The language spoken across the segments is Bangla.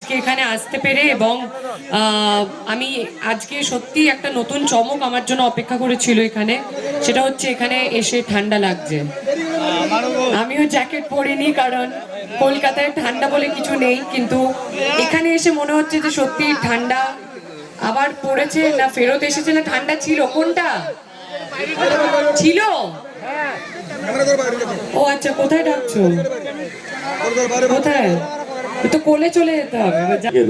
আজকে এখানে আসতে পেরে এবং আমি আজকে সত্যি একটা নতুন চমক আমার জন্য অপেক্ষা করেছিল এখানে, সেটা হচ্ছে এখানে এসে ঠান্ডা লাগছে। আমিও জ্যাকেট পরিনি কারণ কলকাতায় ঠান্ডা বলে কিছু নেই, কিন্তু এখানে এসে মনে হচ্ছে যে সত্যি ঠান্ডা আবার পড়েছে, না ফেরত এসেছে, না ঠান্ডা ছিল, কোনটা ছিল? ও আচ্ছা, কোথায় ডাকছো? কোথায়? তো কোলে চলে যেতে হবে।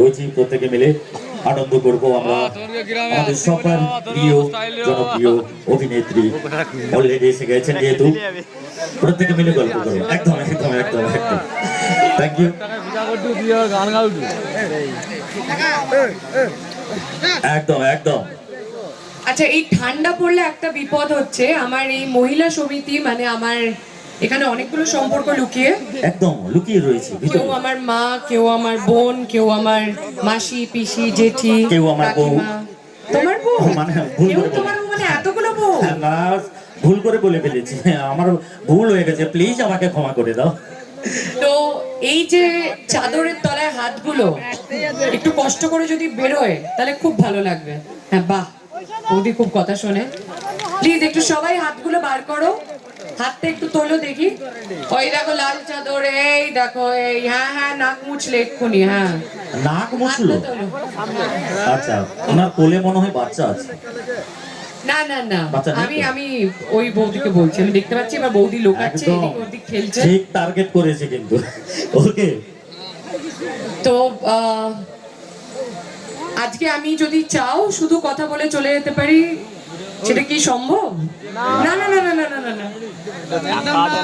রোজই প্রত্যেকে মিলে আনন্দ করব আমরা। আমাদের সবার প্রিয় জনপ্রিয় অভিনেত্রী অলরেডি এসে গেছেন, যেহেতু প্রত্যেকে মিলে গল্প করবো। একদম একদম একদম একদম থ্যাংক ইউ। একদম একদম। আচ্ছা, এই ঠান্ডা পড়লে একটা বিপদ হচ্ছে, আমার এই মহিলা সমিতি মানে আমার এখানে অনেকগুলো সম্পর্ক লুকিয়ে একদম লুকিয়ে রয়েছে। কেউ আমার মা, কেউ আমার বোন, কেউ আমার মাসি, পিসি, জেঠি, কেউ আমার বউ। তোমার বউ? মানে ভুল কেউ করে তোমার বউ মানে এতগুলো বউ? না, ভুল করে বলে ফেলেছি, আমার ভুল হয়ে গেছে, প্লিজ আমাকে ক্ষমা করে দাও। তো এই যে চাদরের তলায় হাতগুলো একটু কষ্ট করে যদি বেরোয় তাহলে খুব ভালো লাগবে। হ্যাঁ, বাহ, বৌদি খুব কথা শোনে। প্লিজ একটু সবাই হাতগুলো বার করো, হাতটা একটু তোলো দেখি। ওই দেখো লাল চাদর, এই দেখো, এই হ্যাঁ হ্যাঁ, নাক মুছলে এক্ষুনি। হ্যাঁ, নাক মুছলো? হাতটা তোলো। আচ্ছা, ওনার কোলে মনে হয় বাচ্চা আছে। না না না, বাচ্চা নেই তো? আমি ওই বৌদিকে বলছি, আমি দেখতে পাচ্ছি এবার বৌদি লোকাচ্ছে, একদম এদিক ওদিক খেলছে। ঠিক টার্গেট করেছে কিন্তু। ওকে, তো আজকে আমি যদি চাও শুধু কথা বলে চলে যেতে পারি, সেটা কি সম্ভব? না না না না না না না না,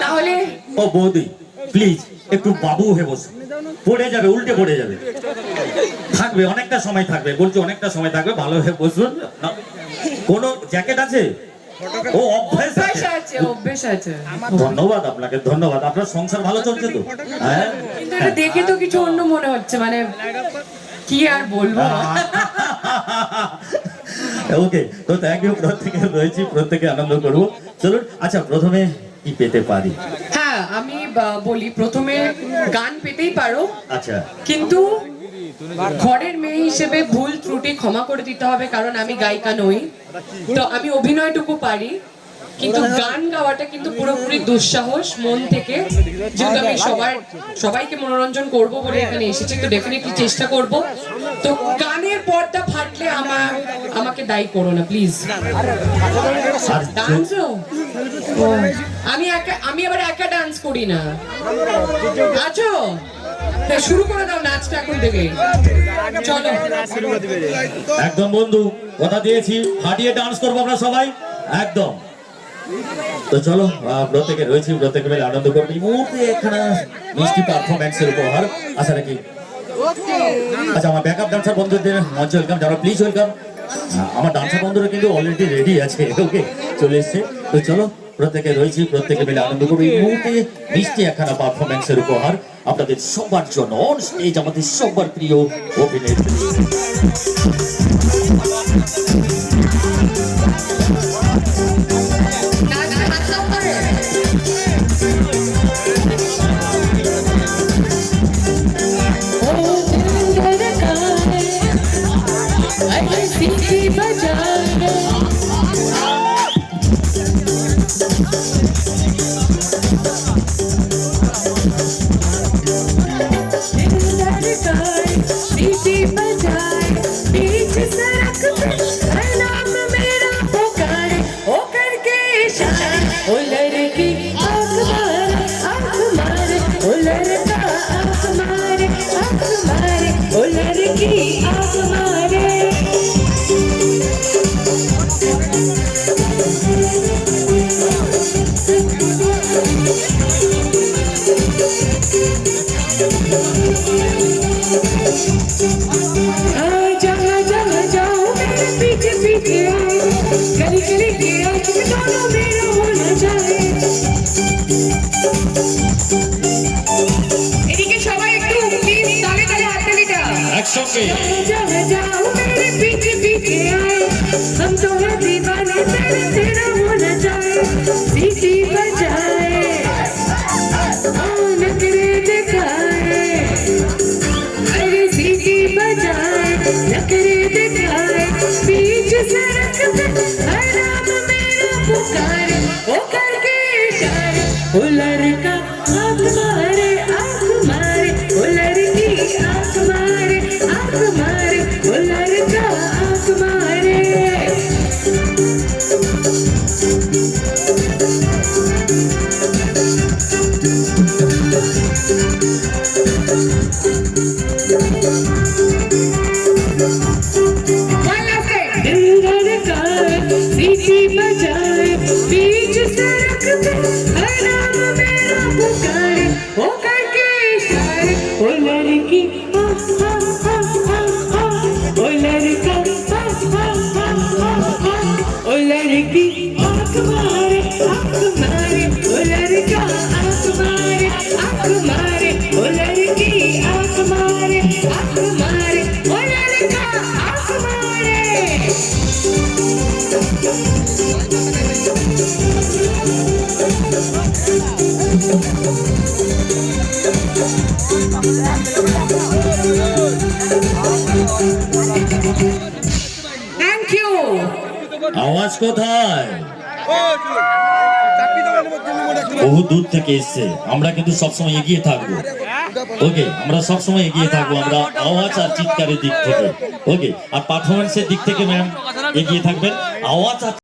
তাহলে ও বৌদি প্লিজ একটু বাবু হয়ে বসুন, পড়ে যাবে, উল্টে পড়ে যাবে। থাকবে অনেকটা সময়, থাকবে বলছি, অনেকটা সময় থাকবে, ভালো হয়ে বসুন। কোনো জ্যাকেট আছে? ও অভ্যাস আছে, অভ্যেস আছে। ধন্যবাদ আপনাকে, ধন্যবাদ। আপনার সংসার ভালো চলছে তো? হ্যাঁ, কিন্তু এটা দেখে তো কিছু অন্য মনে হচ্ছে, মানে কি আর বলবো। ওকে, তো থ্যাংক ইউ। প্রত্যেকে রয়েছি, প্রত্যেকে আনন্দ করবো। চলুন, আচ্ছা প্রথমে কি পেতে পারি? হ্যাঁ, আমি বলি, প্রথমে গান পেতেই পারো, আচ্ছা, কিন্তু ঘরের মেয়ে হিসেবে ভুল ত্রুটি ক্ষমা করে দিতে হবে, কারণ আমি গায়িকা নই। তো আমি অভিনয়টুকু পারি, কিন্তু গান গাওয়াটা কিন্তু পুরোপুরি দুঃসাহস, মন থেকে। যেহেতু আমি সবাইকে মনোরঞ্জন করব বলে এখানে এসেছি, তো ডেফিনেটলি চেষ্টা করব। তো গানের পর্দা ফাটলে আমাকে দায়ী করো না প্লিজ। ডান্সও আমি আবার একা ডান্স করি না। আছো? তা শুরু করে দাও নাচটা এখন থেকে, চলো। একদম বন্ধু, কথা দিয়েছি, ফাটিয়ে ডান্স করবো আমরা সবাই, একদম। তো চলো, প্রত্যেকে রয়েছি, প্রত্যেকে মিলে আনন্দ করবো। এই মুহূর্তে এখানে মিষ্টি পারফরমেন্সের উপহার আশা রাখি। আচ্ছা, আমার ব্যাকআপ ডান্সার বন্ধুদের মঞ্চ ওয়েলকাম, যারা প্লিজ ওয়েলকাম। আমার ডান্সার বন্ধুরা কিন্তু অলরেডি রেডি আছে, ওকে, চলে এসছে। তো চলো, প্রত্যেকে রয়েছি, প্রত্যেকে মিলে আনন্দ করবো। এই মুহূর্তে মিষ্টি একখানা পারফরমেন্সের উপহার আপনাদের সবার জন্য অন স্টেজ আমাদের সবার প্রিয় অভিনেত্রী। এদিকে সবাই একটু প্লিজ তালে তালে হাততালিটা একসঙ্গে। जाओ मेरे पीछे पीछे आए, हम तो है दीवाने, तेरे तेरा होना चाहे, सीटी बजाए, नखरे दिखाए, अरे सीटी ओ लड़का आँख मारे ओ लड़की आँख मारे ओ लड़का आँख मारे दिल धड़काए सीटी बजाए बीच सड़क पे हर नाम मेरा पुकारे ओ करके इशारे ओ लड़की ओ लड़का ओ लड़की आँख मारे ओ लड़का आँख मारे ओ लड़की आँख मारे ओ लड़का आँख मारे Thank you. আওয়াজ কোথায়? বহু দূর থেকে এসছে। আমরা কিন্তু সবসময় এগিয়ে থাকবো। ওকে, আমরা সবসময় এগিয়ে থাকবো। আমরা আওয়াজ আর চিৎকারের দিক থেকে। ওকে, আর পারফরমেন্সের দিক থেকে ম্যাম এগিয়ে থাকবেন। আওয়াজ আর